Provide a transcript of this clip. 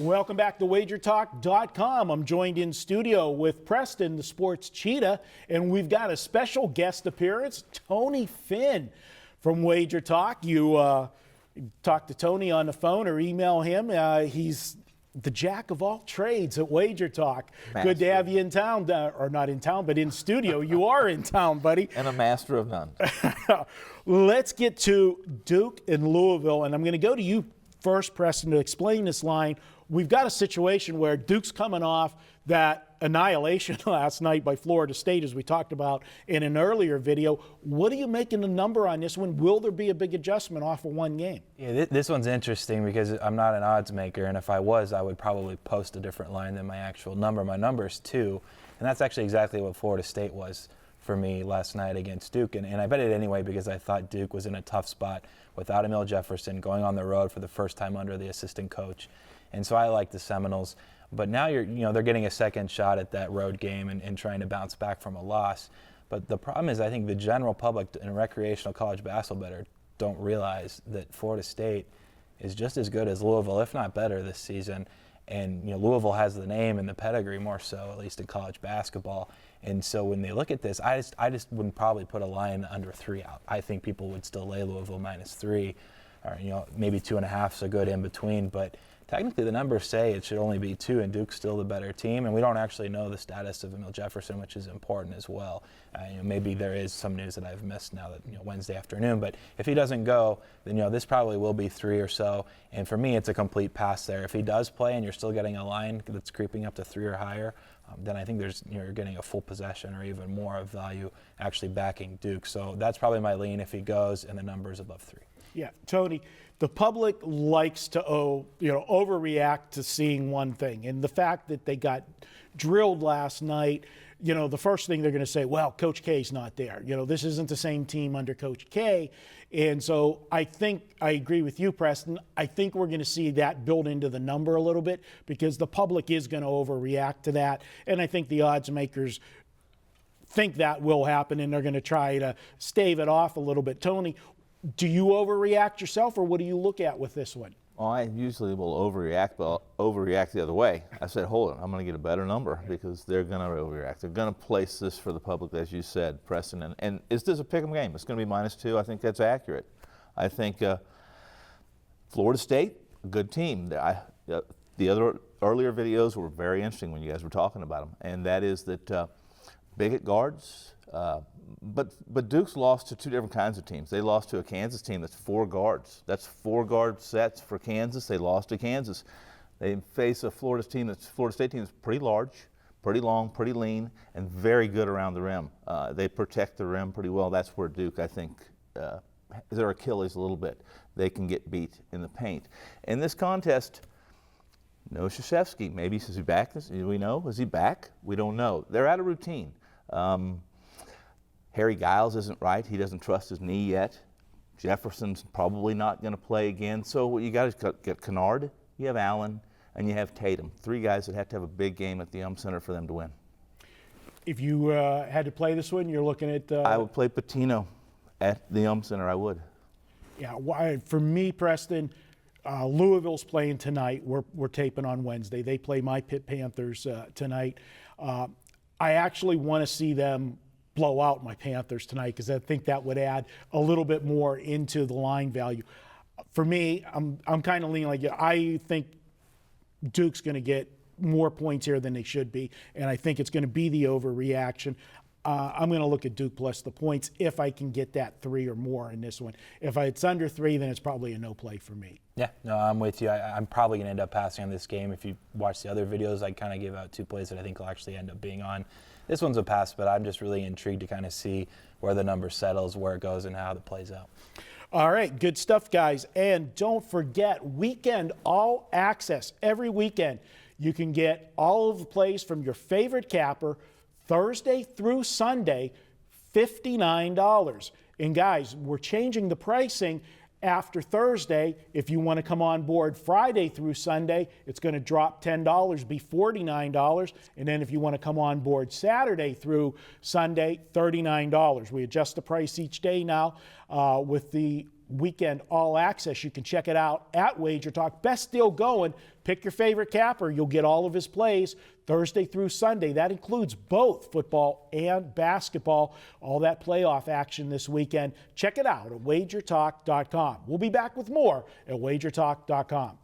Welcome back to WagerTalk.com. I'm joined in studio with Preston, the sports cheetah, and we've got a special guest appearance, Tony Finn from WagerTalk. You talk to Tony on the phone or email him. He's the jack of all trades at WagerTalk. Master. Good to have you in town, or not in town, but in studio. You are in town, buddy. And a master of none. Let's get to Duke and Louisville, and I'm going to go to you first, Preston, to explain this line. We've got a situation where Duke's coming off that annihilation last night by Florida State, as we talked about in an earlier video. What are you making the number on this one? Will there be a big adjustment off of one game? Yeah, this one's interesting because I'm not an odds maker, and if I was, I would probably post a different line than my actual number. My number is 2, and that's actually exactly what Florida State was for me last night against Duke, and I bet it anyway because I thought Duke was in a tough spot without Emil Jefferson going on the road for the first time under the assistant coach. And so I like the Seminoles. But now they're getting a second shot at that road game and trying to bounce back from a loss. But the problem is I think the general public and recreational college basketball better don't realize that Florida State is just as good as Louisville, if not better, this season. And Louisville has the name and the pedigree more so, at least in college basketball. And so when they look at this, I just wouldn't probably put a line under 3 out. I think people would still lay Louisville -3, or maybe 2.5 is a good in between. But technically the numbers say it should only be 2, and Duke's still the better team. And we don't actually know the status of Emil Jefferson, which is important as well. Maybe there is some news that I've missed now that Wednesday afternoon. But if he doesn't go, then this probably will be 3 or so. And for me, it's a complete pass there. If he does play and you're still getting a line that's creeping up to 3 or higher, then I think you're getting a full possession or even more of value actually backing Duke. So that's probably my lean if he goes, and the number's above 3. Yeah, Tony, the public likes to overreact to seeing one thing, and the fact that they got drilled last night, the first thing they're going to say, well, Coach K's not there. This isn't the same team under Coach K. And so I think I agree with you, Preston. I think we're going to see that build into the number a little bit because the public is going to overreact to that. And I think the odds makers think that will happen, and they're going to try to stave it off a little bit. Tony, do you overreact yourself, or what do you look at with this one? Well, I usually will overreact, but overreact the other way. I said, hold on, I'm going to get a better number because they're going to overreact. They're going to place this for the public, as you said, Preston. And is this a pick'em game? It's going to be -2. I think that's accurate. I think Florida State, a good team. The other earlier videos were very interesting when you guys were talking about them, and that is that big at guards. But Duke's lost to 2 different kinds of teams. They lost to a Kansas team that's 4 guards. That's 4 guard sets for Kansas. They lost to Kansas. They face a Florida State team that's pretty large, pretty long, pretty lean, and very good around the rim. They protect the rim pretty well. That's where Duke, I think, is their Achilles a little bit. They can get beat in the paint. In this contest, no Krzyzewski. Maybe is he back? Do we know? Is he back? We don't know. They're out of routine. Harry Giles isn't right. He doesn't trust his knee yet. Jefferson's probably not going to play again. So what you got is get Kennard, you have Allen, and you have Tatum. 3 guys that have to have a big game at the Yum Center for them to win. If you had to play this one, you're looking at... I would play Patino at the Yum Center. I would. Yeah, for me, Preston, Louisville's playing tonight. We're taping on Wednesday. They play my Pitt Panthers tonight. I actually want to see them blow out my Panthers tonight because I think that would add a little bit more into the line value. For me, I'm kind of leaning like you. I think Duke's going to get more points here than they should be, and I think it's going to be the overreaction. I'm going to look at Duke plus the points if I can get that 3 or more in this one. If it's under 3, then it's probably a no play for me. Yeah, no, I'm with you. I'm probably going to end up passing on this game. If you watch the other videos, I kind of give out 2 plays that I think will actually end up being on. This one's a pass, but I'm just really intrigued to kind of see where the number settles, where it goes, and how it plays out. All right, good stuff, guys. And don't forget, weekend all access. Every weekend, you can get all of the plays from your favorite capper, Thursday through Sunday, $59. And guys, we're changing the pricing after Thursday. If you want to come on board Friday through Sunday, it's going to drop $10, be $49. And then if you want to come on board Saturday through Sunday, $39. We adjust the price each day now with the weekend all access. You can check it out at WagerTalk. Best deal going. Pick your favorite capper. You'll get all of his plays Thursday through Sunday. That includes both football and basketball. All that playoff action this weekend. Check it out at WagerTalk.com. We'll be back with more at WagerTalk.com.